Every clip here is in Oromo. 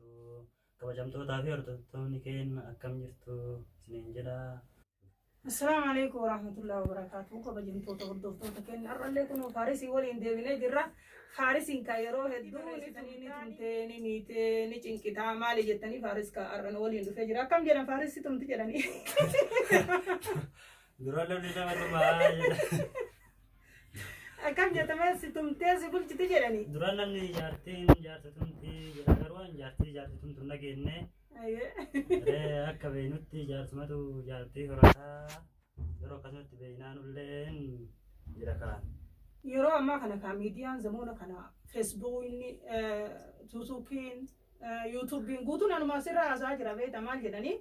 وبركاته كبجمتو تافي أردتوني كين أكم جرتو سنين جدا. السلام عليكم ورحمة الله وبركاته. كبجمتو تغدوفتو تكين أرلكم فارسي ولين ديبنا جرا فارسي كايرو هدو نتني تمتني نيتني چنكتا مالي جتني فارس كا أرن ولين دفجرا كم جنا فارسي تمتي جراني. درالو نيجا ما كم جت ما ستمتي سبول جتي جراني. درالو نيجي جارتي تمتي جاروان جارتي تمتنا كينه. أيه. akka beenutti jaarsumatu jaartii horataa yeroo akkasumatti beenaan ulleen jira kaan. Yeroo ammaa kana ka miidiyaan zamoona kana feesbuukiin tuutuubiin yuutuubiin guutuun anumaa sirraa haasaa jira beekta maal jedhanii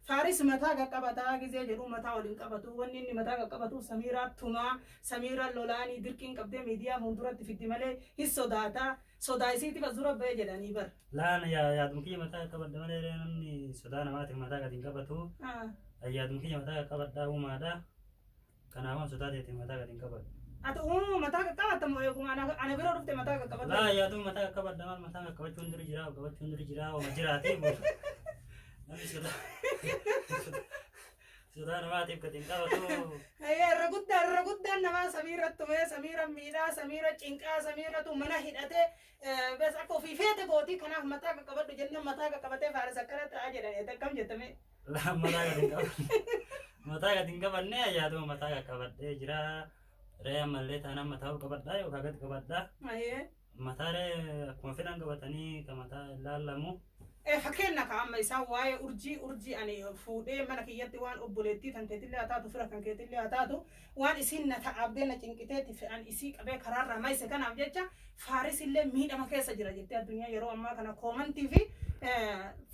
faaris mataa qaqqabataa gizee jedhu mataa waliin qabatu wanni inni mataa qaqqabatu samiiraa tumaa samiiraa lolaanii dirqiin qabdee miidiyaa fuulduratti fiddi malee hin sodaataa sodaa isiitiif as dura ba'ee jedhanii bar. Laan yaaduma kiyya mataa qaqqabadda malee namni sodaa namaatiif mataa gadi hin qabatu. Yaaduma kiyya mataa qaqqabaddaa uumaadha. Kanaafuu sodaa ta'eetiin mataa gadi hin qabatu. Ati uumama mataa qaqqabatta moo eeguma ana biroo dhufte mataa qaqqabatta? Laa yaaduma mataa qaqqabadda maal mataa qaqqabachuun duri jiraa qaqqabachuun duri jiraa ooma jiraatee namni sodaa namaatiif gadi hin qabatu. Irra guddaan namaa samiirra tumee samiirra miidhaa samiirra cinqaa samiirratu mana hidhatee bes akka ofii feete gootii kanaaf mataa qaqqabadhu jennaan mataa qaqqabatee faaris akkana ta'a jedhanii akkam jettame. Laa mataa gadi hin qabanne mataa gadi hin qabanne yaaduma mataa qaqqabadhee jira. Ree ammallee taanaan mataa qabadhaa yookaan gadi qabadhaa. Mataa ree akkuma fedhan qabatanii kan mataa laallamu. Fakkeenya ka amma isaan waa'ee urjii ani fuudhee mana kiyyatti waan obboleettii kan keetillee haa taatu fira kan keetillee haa taatu waan isiin na ta'abdee na cinqiteetti fe'an isii qabee karaarraa maayise kanaaf jecha faaris illee miidhama keessa jira jettee addunyaa yeroo ammaa kana koomantii fi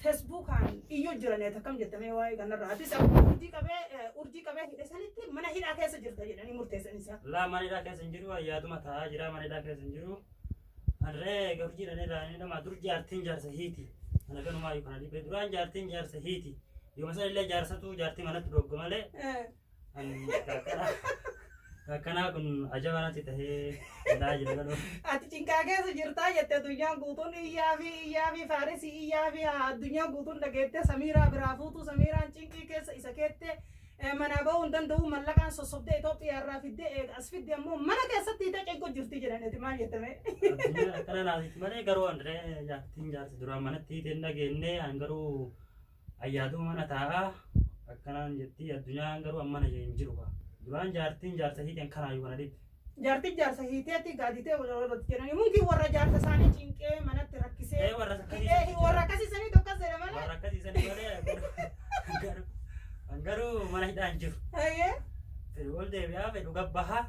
feesbuukaan iyyuu jiraneet akkam jettamee waa'ee kanarraa atis akkuma urjii qabee hidhe sanitti mana hidhaa keessa jirta jedhanii murteessan isaa. Laa mana hidhaa keessa hin jiru yaaduma taa'aa jira mana hidhaa keessa hin jiru. Harree gurjii dhanirraa inni nama dur jaartiin jaarsa hiiti. Ana kanuma ayu kana dhibee duraan jaartiin jaarsa hiiti. Yoo masal illee jaarsatu jaartii manatti dhogga malee. Akkanaa kun ajaa'ibatti tahee ilaa jira galoo. Ati cinqaa keessa jirtaa jettee addunyaan guutuun iyyaa fi faaris iyyaa fi addunyaan guutuun dhageettee samiiraa biraa fuutuu samiiraan cinqii keessa isa keettee mana ba'uu hin danda'u mallaqaan sossobdee Itoophiyaa irraa fiddee as fiddee ammoo mana keessatti hidha cinqoo jirti jedhaniiti maal jettame. Akkana naasitti malee garuu andree jaartiin jaarsi duraan manatti hiiteen dhageennee an garuu ayyaaduu mana taa'aa akkanaan jetti addunyaan garuu ammana hin jiru kaa. Duraan jaartiin jaarsa hiiteen kanaayyuu kana dhibbe. Jaartiin jaarsa hiiteetti gaaditee walirratti jedhanii mungii warra jaarsa isaanii cinqee manatti rakkisee. Warra akkasiisanii tokkos jedha malee. Warra akkasiisanii malee garuu mana hidhaa hin jiru. Ol deebi'aa fedhu gabbaha.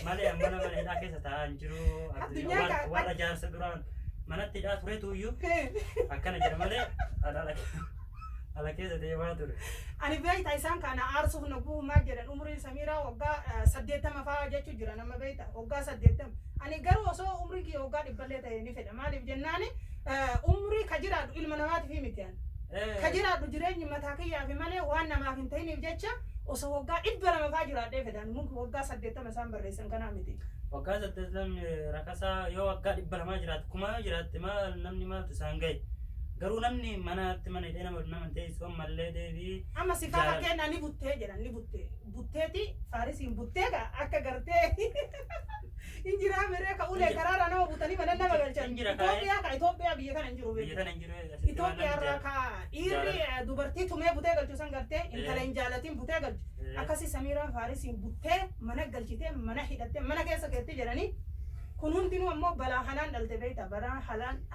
Malee ammana mana hidhaa keessa taa'aa hin jiru. Warra jaarsa duraan manatti hidhaa turetu iyyuu akkana jedha malee ala keessa deemaa ture. Ani beekta isaan kana aarsuuf naguu maal jedhan umriin samiiraa waggaa 80 fa'aa jechuu jira nama beekta waggaa 80. Ani garuu osoo umriin kiyya waggaa 100 ta'e ni fedha maaliif jennaani umrii ka jiraadhu ilma namaatiif miti ani. Ka jiraadhu jireenyi mataa kiyyaa fi malee waan namaaf hin ta'iniif jecha osoo waggaa 200 fa'aa jiraadhee fedhan munki waggaa 80 isaan barreessan kanaa miti. Waggaa 80 rakasaa yoo waggaa 200 jiraatu kuma jiraatte maal namni maaltu isaan gahe. Garuu namni manatti mana hidhee nama teessoo mallee deebii. Amma si faa fakkeenyaa ni buttee jedhan ni buttee. Butteeti faarisiin buttee akka gartee injiraa miree ka ulee karaara nama butanii mana nama galchan. Itoophiyaa biyya kana hin jiru. Biyya kana hin jiru. Itoophiyaa irraa ka dhiirri dubartii tumee butee galchu san gartee intala hin jaalatiin butee galchu. Akkasii samiiraan faarisiin buttee mana galchitee mana hidhattee mana keessa keetti jedhanii. Kun hundinuu ammoo balaa hanaan dhalte beekta balaa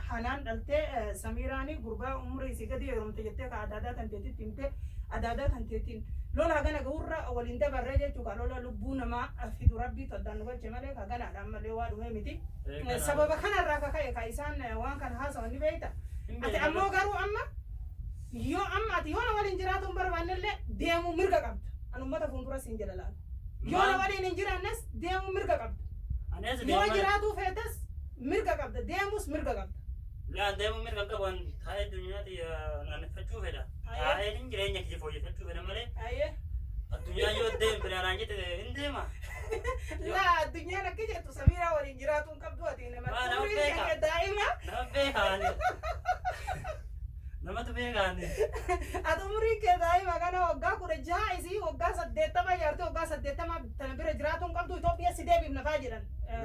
hanaan dhalte samiiraanii gurbaa umurii isii gadi heerumte jettee ka adaadaa kan teetitti himte adaadaa kan teetiin lola hagana gahurra waliin dabarree jechuu ka lola lubbuu namaa fidu rabbii toddaan nu galche malee ka ganaadhaan malee waa dhume miti. Sababa kanarraa ka ka'e ka isaan waan kana haasawan ni beekta. Ati ammoo garuu amma yoo na waliin jiraatu hin barbaannellee deemuu mirga qabda. Ani uummata fuuldura siin jala laala. Yoo na waliin hin jiraannes deemuu mirga qabda. Yoo jiraatu feetes mirga qabda deemus mirga qabda. Laan deemu mirga qaban taa'ee addunyaatti naanneffachuu fedha. Taa'ee jireenya kiyya fooyyeffachuu fedha malee. Addunyaa yoo deemu bilaanaan jette hin deema. Laa addunyaan akka jettu samiiraa waliin jiraatu hin qabdu ati nama. Daa'ima. Nama beekaa. beekan. Umrii kee daa'ima kana waggaa 16 isii waggaa 80 jaartee waggaa 80 tana bira jiraatuun qabdu Itoophiyaa si deebiif nafaa jedhan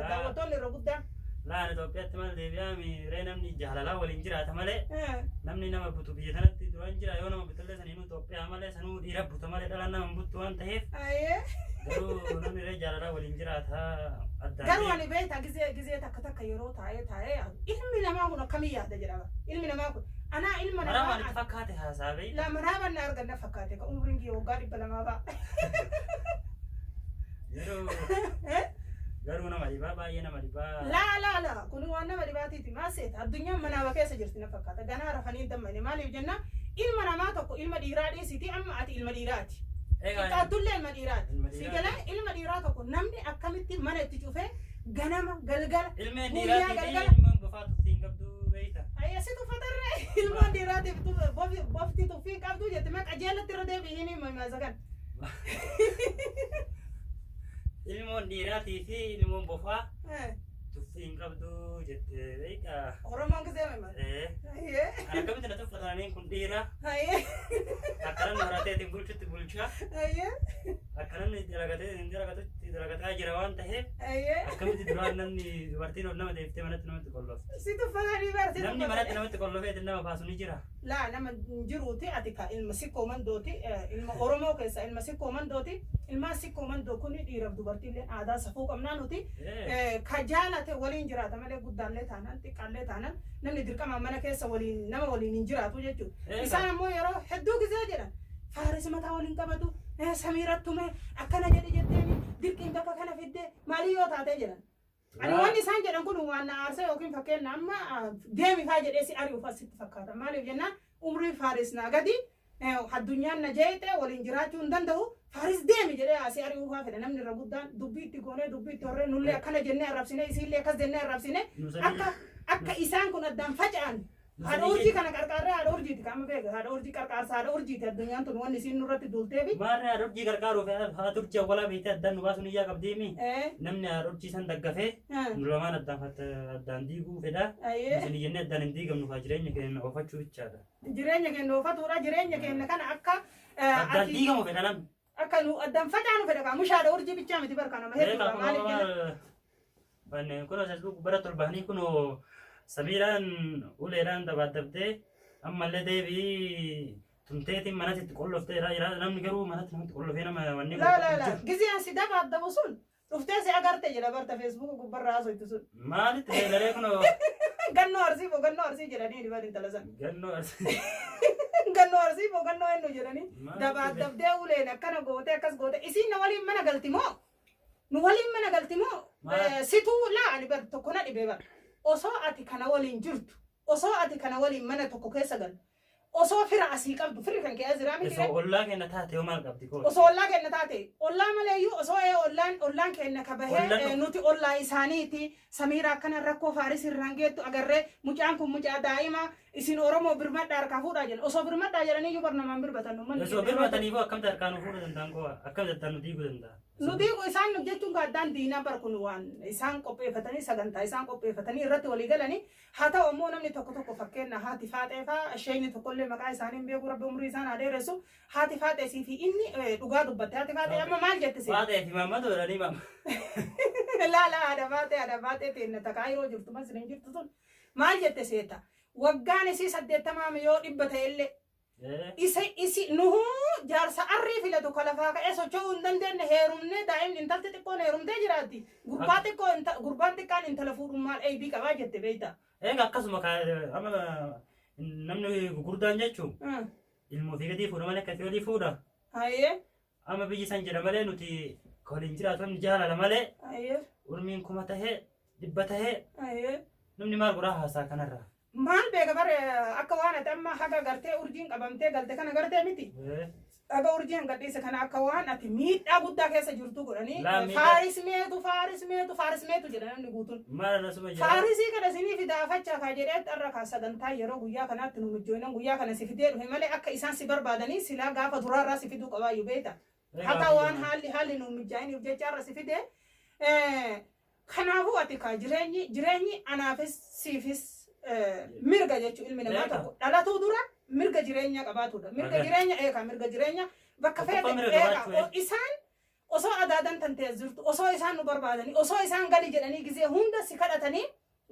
daawwattoonni irra guddaan. Laan Itoophiyaatti mal deebi'aa miiree namni jaalalaa waliin jiraata malee namni nama butu biyya kanatti duraan jira yoo nama butullee saniinuu Itoophiyaa malee sanuu dhiira buta malee dhala nama buttu waan ta'eef garuu namni ree jaalalaa waliin jiraata addaan. Garuu ani beektaa gizee takka yeroo taa'ee ilmi namaa kun akkamii yaada jedhama ilmi namaa kun anaa ilma namaa. Maraabaan itti fakkaate haasaa beektaa. La maraabaan na arganna fakkaate ka umriin kiyya waggaa 200 ba'a. Garuu nama dhibaa baay'ee nama dhibaa. La kun waan nama dhibaatiiti maaseeta addunyaan manaaba keessa jirti na fakkaata ganaa rafanii dammane maaliif jenna ilma namaa tokko ilma dhiiraa dhiisiti amma ati ilma dhiiraati. Xiqqaattullee ilma dhiiraati. Sigala ilma dhiiraa tokko namni akkamitti mana itti cufee ganama galgala. Ilmeen dhiiraati ilmaan bofaa tuftiin qabdu beekta. Ayya si tuffatarree ilmaan dhiiraatiif bofti tuffii qabdu jette maa qajeelatti irra deebi'i hin himu maasakan. Ilmoon dhiiraatii fi ilmoon bofaa tuffiin qabdu jette beekta. Oromoon gisee maal? Akkamitti na tuffataniin kun dhiira. Akkanan horateetiin bulchutti bulchaa. Akkanan dalagataa jira waan ta'eef. Akkamitti duraan namni dubartiin ol nama deeftee manatti namatti qollofte. Si tuffatanii barsiisa. Namni manatti namatti qollofeetiin nama baasu ni jira. Laa nama jiruuti ati ka ilma sikkoo mandooti ilma Oromoo keessa ilma sikkoo mandooti ilma sikkoo mandoo kun dhiiraaf dubartiillee aadaa safuu qabnaa nuti ka jaalate waliin jiraata malee guddaallee taanaan xiqqaallee taanaan namni dirqama mana keessa waliin nama waliin hin jiraatu jechuudha. Isaan ammoo yeroo hedduu gisee jedhan faaris mataa waliin qabatu samiirattume akkana jetteeni dirqiin bakka kana fiddee maalii yoo taatee jedhan. Ani waan isaan jedhan kun waan na aarsa yookiin fakkeenya amma deemi faa jedhee si ari'uuf asitti fakkaata. Maaliif jennaan umrii faaris naa gadi addunyaan na jeeqee waliin jiraachuu hin danda'u. Faaris deemi jedhee asii ari'uuf haa fedha namni irra guddaan dubbii itti goonee dubbii itti horree nullee akkana jennee arrabsine isiillee akkas jennee arrabsine akka isaan kun addaan faca'an. Haadha urjii kana qarqaarree haadha urjiiti qaama beeka haadha urjii qarqaarsa haadha urjiiti addunyaan tun wanni isiin nurratti duulteefi. Maarree haadha urjii qarqaaruuf haadha urjii awwalaa beektee addaan nu baasuun iyyaa qabdeemi. Namni haadha urjii san daggafee nu lamaan addaan diiguu fedha. Isin jennee addaan hin diigamnu faa jireenya keenya oofachuu bichaadha. Jireenya keenya oofatuudha jireenya keenya kana akka. Addaan diigamu fedha namni. Akka nu addaan facaanu fedha kaa musha haadha urjii bichaa miti barka nama hedduu maaliif jenna. Kun asirratti bara torbanii kunoo. Sabiiraan uleedhaan dabaaddabdee ammallee deebii tumteetiin manatti qolloftee namni garuu manatti namatti qollofee nama wanni la gizeen si dabaaddabu sun dhuftee si agarte jedha barta feesbuuk gubbarraa haasoftu sun. Maalitti beelaree kunoo. Gannoo arsii jedhanii dhiban intala san. Gannoo arsii. Gannoo arsii moo gannoo eenyu jedhanii dabaaddabdee uleen akkana goote akkas goote isiin na waliin mana galti moo nu waliin mana galti moo situu laa ani bar tokko na dhibee bara. Osoo ati kana waliin jirtu osoo ati kana waliin mana tokko keessa galtu osoo fira asii qabdu firri kan kee aziraa miti. Osoo ollaa kenna taate yoo maal qabdi koo. Osoo ollaa kenna taate ollaa maleeyyuu osoo ollaan kenna kabahee nuti ollaa isaaniiti Samiira akkana rakkoo faaris irraan geettu agarree mucaan kun mucaa daa'ima isin Oromoo birmadhaa harkaa fuudhaa jedhan osoo birmadhaa jedhanii iyyuu barnamaan birbatan. Osoo birmataniifoo akkamitti harkaan fuudhuu danda'an koo akkamitti harkaan nu diiguu danda'a. Nuti isaan jechuun addaan diinaa barkun waan isaan qopheeffatanii sagantaa isaan qopheeffatanii irratti walii galanii haa ta'u ammoo namni tokko fakkeenya haati faaxee faa isheen tokkollee maqaa isaaniin beeku rabbi umrii isaan adeeressu haati faaxee sii fi inni dhugaa dubbatte haati faaxee amma maal jette si. Faaxee fi mamma doolanii mamma. Laala haadha faaxee teenne takkaa yeroo jirtu masliin jirtu sun maal jette seeta waggaan isii 80 yoo 100 ta'ellee. Isi nuhu jaarsa arrii filatu kalafaa ka'ee socho'uu hin dandeenye heerumne daa'imni intalti xiqqoon heerumtee jiraatti. Gurbaan xiqqaan intala fuudhummaan eebii qabaa jette beektaa. Egaa akkasuma namni gurguddaan jechuun ilmoo fi gatii fuudha malee akkasii olii fuudha. Amma biyyi san jedha malee nuti waliin jiraatu jaalala malee urmiin kuma tahee dhibba tahee namni maal godhaa haasaa kanarraa. Maal beeka bare akka waan ati amma haga gartee urjiin qabamtee galte kana gartee miti. Aga urjiin gadhiise kana akka waan ati miidhaa guddaa keessa jirtu godhanii faaris meetu jedha namni guutuun. Faarisii kana isinii fidaafachaa kaa jedhee xarra kaa sagantaa yeroo guyyaa kanaatti nu mijjoonan guyyaa kana si fidee dhufe malee akka isaan si barbaadanii silaa gaafa duraarraa si fiduu qabaayyuu beekta. Akka waan haalli nu mijjaa'iniif jechaarra si fidee kanaafuu ati kaa jireenyi anaafis siifis mirga jechuun ilmi namaa tokko dhalatuu dura mirga jireenya qabaatudha. Mirga jireenya eega mirga jireenya bakka fedhe eega isaan osoo adaadan tantee jirtu osoo isaan nu barbaadanii osoo isaan gali jedhanii gizee hunda si kadhatanii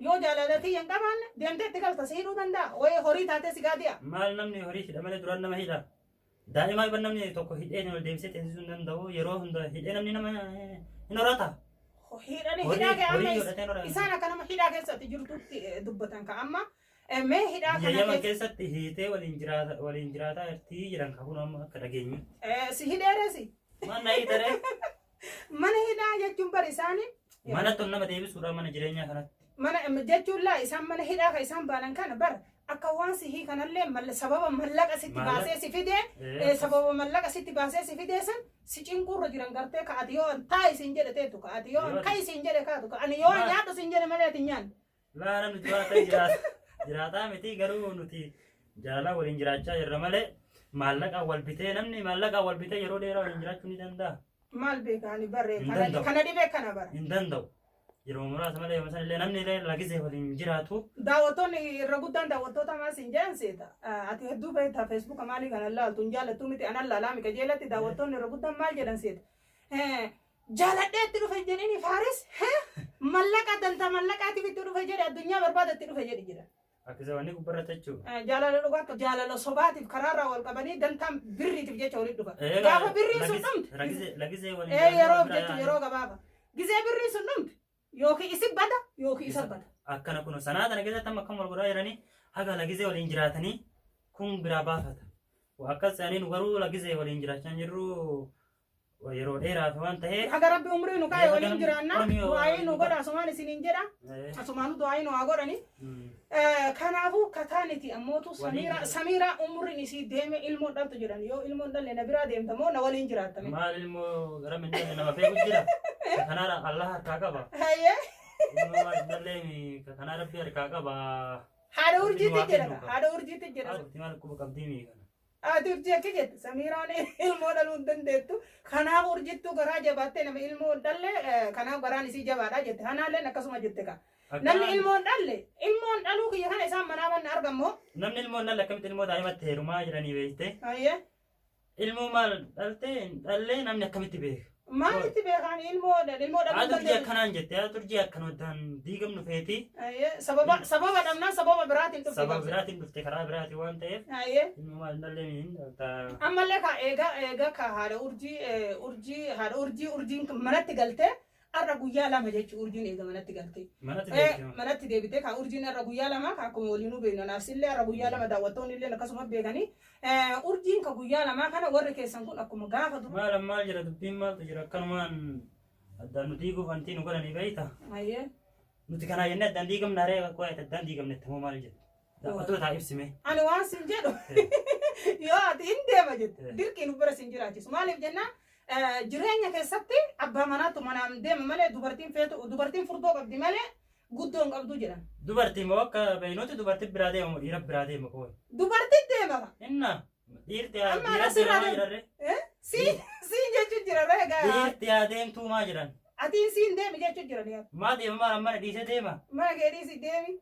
yoo jaalalatii hin qabaanne deemtee itti galta si hidhuu danda'a wayii horii taatee si gaadi'a. Maal namni horii hidha malee duraan nama hidha. Daa'imaa ibban namni tokko hidhee ol deemsee teessisuu hin danda'u yeroo hunda hidhee namni nama hin horata. Hidhanii hidhaa kee amma isaan akka nama hidhaa keessatti jirtutti dubbatan ka amma mee hidhaa kana Yaman keessatti hiitee waliin jiraataa irtii jiran ka kun amma akka dhageenyu. Si hidheeresi. Mana hidhare. Mana hidhaa jechuun bari isaanii. Mana ton nama deebisuudha mana jireenyaa kanatti. Mana jechuun laa isaan mana hidhaa ka isaan baanan kana bara akka waan sihii kanallee sababa mallaqa sitti baasee si fidee sababa mallaqa sitti baasee si fidee san si cinqurra jiran gartee ka ati yoo taa isin jedhe teetu ka ati yoo ka isin jedhe kaatu ka ani yoo nyaadhu isin jedhe malee ati nyaan. Laa namni jiraata jiraataa miti garuu nuti jaalala waliin jiraachaa jirra malee maallaqa wal bitee namni maallaqa wal bitee yeroo dheeraa waliin jiraachuu ni danda'a. Maal beekani barree kana dhibee kana bara. Hin danda'u. Yeroo muraasa malee yoo illee namni illee lagisee waliin jiraatu. Daawwattoonni irra guddaan daawwattoota maas hin jedhan seeta. Ati hedduu beektaa feesbuuka maalii kana laaltu hin jaalattu miti anan laalaa mika jeelatti daawwattoonni irra guddaan maal jedhan seeta. Jaaladhee itti dhufe jedhini Faaris mallaqa danta mallaqaatiif itti dhufe jedhe addunyaa barbaada itti dhufe jedhi jira. Akkasuma wanni gubbarratti jechuudha. Jaalala dhugaa jaalala sobaatiif karaarraa wal qabanii dantaan birriitiif jecha waliin dhufa. Gaafa birriin sun dhumti. Lagisee waliin yeroo jechu yeroo gabaaba. Gizee birriin sun dhumti. Yookiin isi bada yookiin isa bada. Akkana kun sanaa kana keessatti amma akkam wal godhaa jiranii haga lagisee waliin jiraatanii kun biraa baafata. Akkas isaanii nu garuu lagisee waliin jiraachaa jirru yeroo dheeraaf waan ta'eef. Haga rabbi umrii nu kaa'e waliin jiraanna du'aayii nu godha asumaan isiniin jedha. Asumaan du'aayii nu haa godhani. Kanaafuu kataaniti ammootu Samiiraa umriin isii deeme ilmoon dhaltu jedhan yoo ilmoon dhalle na biraa deemta moo na waliin jiraattame. Maal ilmoo gara minjaala nama feeku jira. Kanaan Allah harkaa qaba. Hayyee. Ilmoo dhalle kanaan rabbi harkaa qaba. Haadha urjiitti jedha. Haadha urjiitti jedha. Maal quba qabdii miidhana. Ati urjii akka jette Samiiraan ilmoo dhaluu hin dandeettu. Kanaaf urjittuu garaa jabaattee nama ilmoo dhalle kanaaf garaan isii jabaadha jette. Kanaallee akkasuma jette ka. Namni ilmoon dhaluu kiyya kana isaan manaa manna argamoo. Namni ilmoon dhalle akkamitti ilmoo daa'imatti heerumaa jiranii beekte. Hayyee. Ilmoo maal dhallee namni akkamitti beeka. Maalitti beekan ilmoo dhaluu turjii akkanaan jette turjii akkanootaan diigamnu feeti. Sababa dhabnaan sababa biraatiin dhufte. Sababa biraatiin dhufte karaa biraatiin waan ta'eef. Ilmoo maal dhallee hin dhaltaa. Ammallee ka eega ka haadha urjiin manatti galtee. Arra guyyaa lama jechuun urjiin eega manatti galte. Manatti deebitee kan urjiin arra guyyaa lama kan akkuma waliinuu beeknu naafsillee arra guyyaa lama daawwattoonni illee akkasuma beekanii urjiin ka guyyaa lamaa kana warri keessan kun akkuma gaafa dura. Maal jira dubbiin maaltu jira akkanumaan addaan nu diiguuf wanti nu godhanii beeyta. Nuti kanaa jennee addaan diigamna haree bakka waa'ee addaan diigamne tamoo maal jedhu. Daawwattoota ibsime. Ani waan sin jedhu yoo ati hin deema jettu dirqii nu bira sin jiraachisu maaliif jennaan. Jireenya keessatti abbaa manaatu manaan deema malee dubartiin furdoo qabdi malee guddoo hin qabdu jedhan. Dubartiin moo akka beeynuuti dubartiin biraa deema moo dhiira biraa deema koo? Dubartiin deema. Inna dhiirti haa jirarre. Siin jechuun jirarre egaa. Dhiirti haa deemtuu maa jedhan. Atiin siin deemi jechuun jiran. Maa deema maa mana dhiisee deema. Mana kee dhiisi deemi.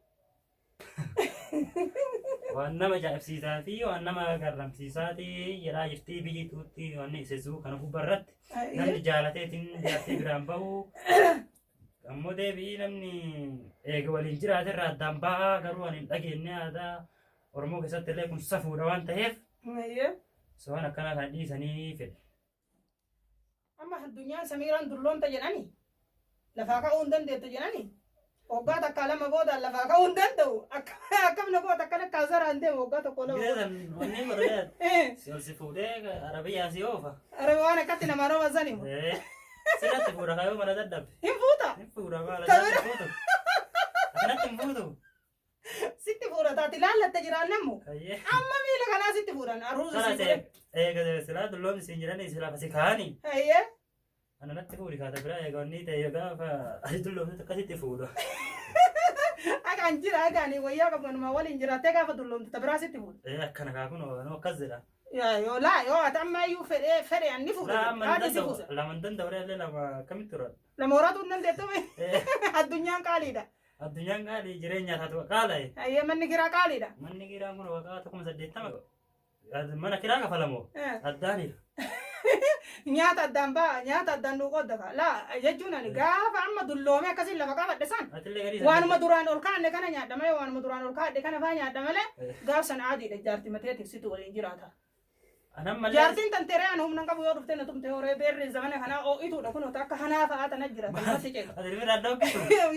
Waan nama ajaa'ibsiisaa fi waan nama garramsiisaati jedhaa jirtii biyyi tuutti waan ibsisuu kana gubbarratti namni jaalateetiin jaartii biraan bahu ammoo deebii namni eega waliin jiraate irraa addaan bahaa garuu waan hin dhageenye aadaa Oromoo keessatti illee kun safuudha waan ta'eef waan akkanaa kan dhiisanii fedhe. Amma addunyaan Samiiraan dulloomta jedhanii lafaa ka'uu hin dandeettu jedhanii. Waggaa takka lama booda lafaa ka'uu hin danda'u. Akkam na goota akkana kaasaraan deemu waggaa tokko lama. Wanni godhee si fuudhee Arabiyyaa si oofa. Arabi waan akkatti namaa nama sani. Sirratti fuudha kaayoo mana dadhabde. Hin fuuta. Hin fuudha maala sirratti fuutu. Akkanatti hin fuutu. Sitti fuudha taati laallatte jiraan nammu. Amma miila kanaa sitti fuudhan arruusa si fuudhe. Eega silaa dulloomni siin jiranii silaa fasi kaanii. Ana natti fuudhi kaata biraa egaa wanni ta'e gaafa ati dulloomte akkasitti fuudha. Akaan jira agaanii wayyaa qabnuma waliin jiraattee gaafa dulloomte biraa sitti fuudha. Akkana kaakun akkas jedha. Yoo ati amma iyyuu fedhe anni fuudha. Lama danda'u illee lama akkamitti tura. Lama horaatu hin dandeettume addunyaan qaaliidha. الدنيا قال جرينيا تاتو قال أيه من كرا قالي ده من كرا من وقاتكم زدت تمام من كرا كفلمو الداني نيات الدنبا نيات الدنو قدك لا يجونا نجاف أما دلومي كسي لفقا بدسان وان مدوران أولكان لكنا نيات دمله وان مدوران أولكان لكنا فانيات دمله قاف سن عادي لجارتي متى تكسيتو ولا إنجراتا أنا مالي جارتين تنتريان هم نكابو يورو فتنا تم تهوري بير زمان هنا أو إيتو دكونو تاك هنا فاتا نجرا ما تيجي أدري مين ردوك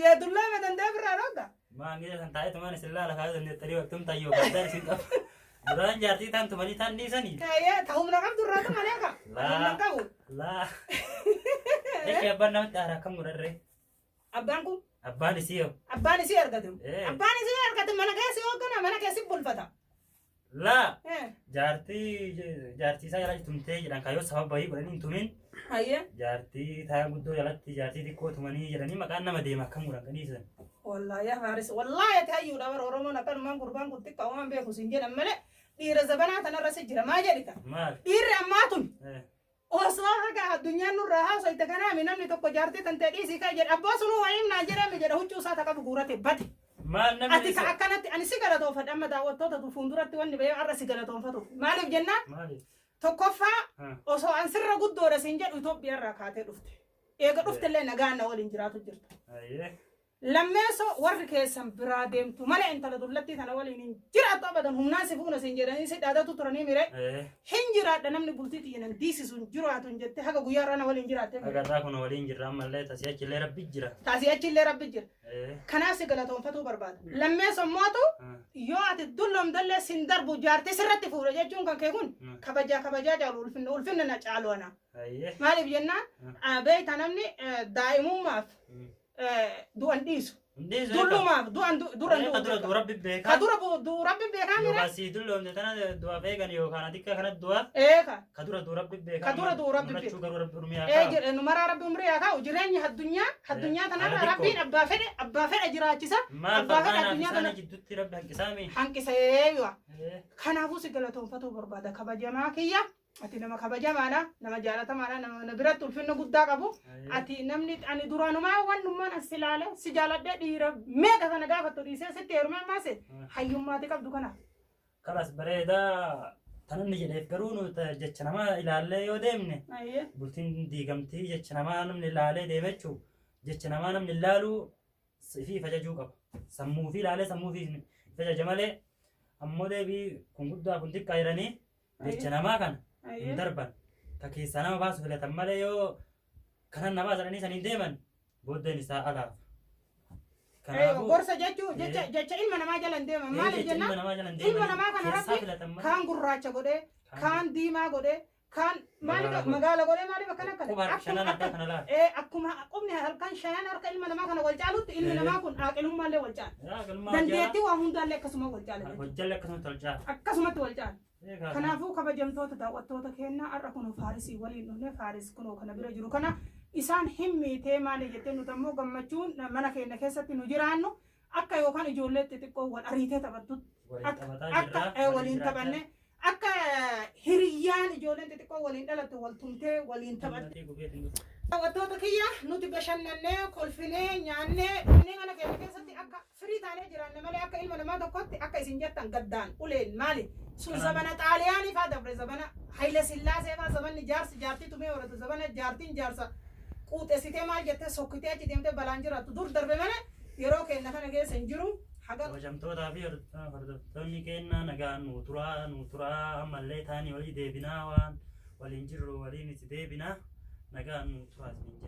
يا دلومي تندبر روكا ما أنجز سنتاي تمان سلا لك هذا النتري وقتم تيو قدر سيد بران جارتي تان تماني تان دي سني كاية تهم نكاب درا تمانيا كا لا لا إيش أبان نمت أرا كم مرة أبانكو أبان سيو أركتم أبان سيو أركتم منا كيسي وكنا منا كيسي بولفتا لا جارتي saya lagi tumte jalan kayu sama bayi berani tumin aye جارتي saya gudo jalati جارتي di kota mani jalani makan nama deh makan murang kan isa والله يا فارس والله يا تهيو دابر ورمو نكر من قربان كنت كوان بيه حسين ملء دير زبنا تنا رس جرا ما جريتا دير اماتون وصاحا الدنيا نور رها سيتكنا من نمني تو جارتي تنتدي سيكا جر اباسونو وين ناجرا مجر هوچو ساتا كبغورته بدي ما نمني اتي كاكنت اني سيغلا تو فد اما داوتو تو فوندورتي وني بي ار سيغلا تو فتو مالك جنة توكفا اوسو انسر غدو رسنجل ايتوبيا راكاته دفته ايغا دفته لي نغانا ولين جراتو جرت ايه لما سو ورك سمبرا ديمتو مال انت لدلتي تنا ولين جرات ابدا هم ناس فونا سنجراني سيدادا تراني ميري حنجرا دنمني بولتي ين ديسي سون جرات جت حاجه غيارانا ولين جرات اغا راكون ولين جرا مال تاسياچ لي ربي جرا تاسياچ لي ربي جرا كناس غلطون فتو برباد لما سو موتو يو ات دلهم دل سندر بوجارتي سرت فور جون كان كيكون كبجا جالو الفن نچالونا مالي بينا ابي تنمني دائمو ماف دوان ديسو دولو ما دوان دوران دو ربي بيكا كدورا دو ربي بيكا ميرا بس يدلو نتنا دوا فيغان يو كان ديكا كان دوا ايه كدورا دو ربي بيكا كدورا دو ربي بيكا نشوغر ربي رميا ايه نمر ربي مريا كا وجراني الدنيا تنا ربي ابا فد اجراچسا ابا فد الدنيا تنا جدت ربي حنكسامي حنكسيوا كانا فوس غلطون فتو بربادا كبجما كيا ati nama kabajamaana nama jaalatamaana nama biratti ulfinna guddaa qabu ati namni ani duraanuma wannummaan asilaale si jaaladhe dhiira meeqa kana gaafattu dhiisee sitti heerumee maase hayyummaati qabdu kana kalas bareeda tananni jedheef garuu nu jecha nama ilaallee yoo deemne bultiin diigamtii jecha namaa namni ilaalee deemechuu jecha namaa namni ilaaluu fi fajajuu qaba sammuu fi ilaalee sammuu fi fajaja malee ammoo deebii kun guddaa kun xiqqaa jedhanii jecha namaa kana دربا تكيسنا ما باسو فيلا تمالي يو كان نما زرني سنين ديمن بود نساء ألاف ايوه قرصة جاتو جاتو إلما نما جلن ديمن مالي جنة إلما نما كان ربي كان قراچة قده كان ديما قده كان مالي مغالا قده مالي بكنا كده أكما أقومني هل كان شيان أرك إلما نما كان والجالوت إلما نما كن أكلهم مالي والجال دنديتي وهم دال لك سما والجال أكسمت والجال كنافو كبجمتوتا داوتوتا كينا أركونو فارسي ولي نحن فارس كنو كنا بيرجرو كنا إسان همي تيماني جتنو تمو غمچون منا كينا كيساتي نجرانو أكا يوكان إجولت تتكو والأريتي تبتوت أكا ولين تبني أكا هريان إجولت تتكو ولين دلت والتمتي ولين تبت داوتوتا كيا نوتي بشننة كولفيني نيانة نيانا كينا كيساتي أكا فريتاني جرانة مالي أكا إلما نما دوكوتي أكا إسنجتان قدان قولين مالي سو زبنا طالياني فادبر زبنا حيل سلاسة فا زبنا جارتي تمي ورد زبنا جارسا قوت اسيتي مال جت سوكتي اچ ديمته بلانجرا دور دربه من يرو كين نكن گه سنجرو حاجه وجمتو دابي فرد توني كين نغا نوترا ملي ثاني ولي ديبنا وان ولينجرو ولي نتي ديبنا نغا نوترا سنجي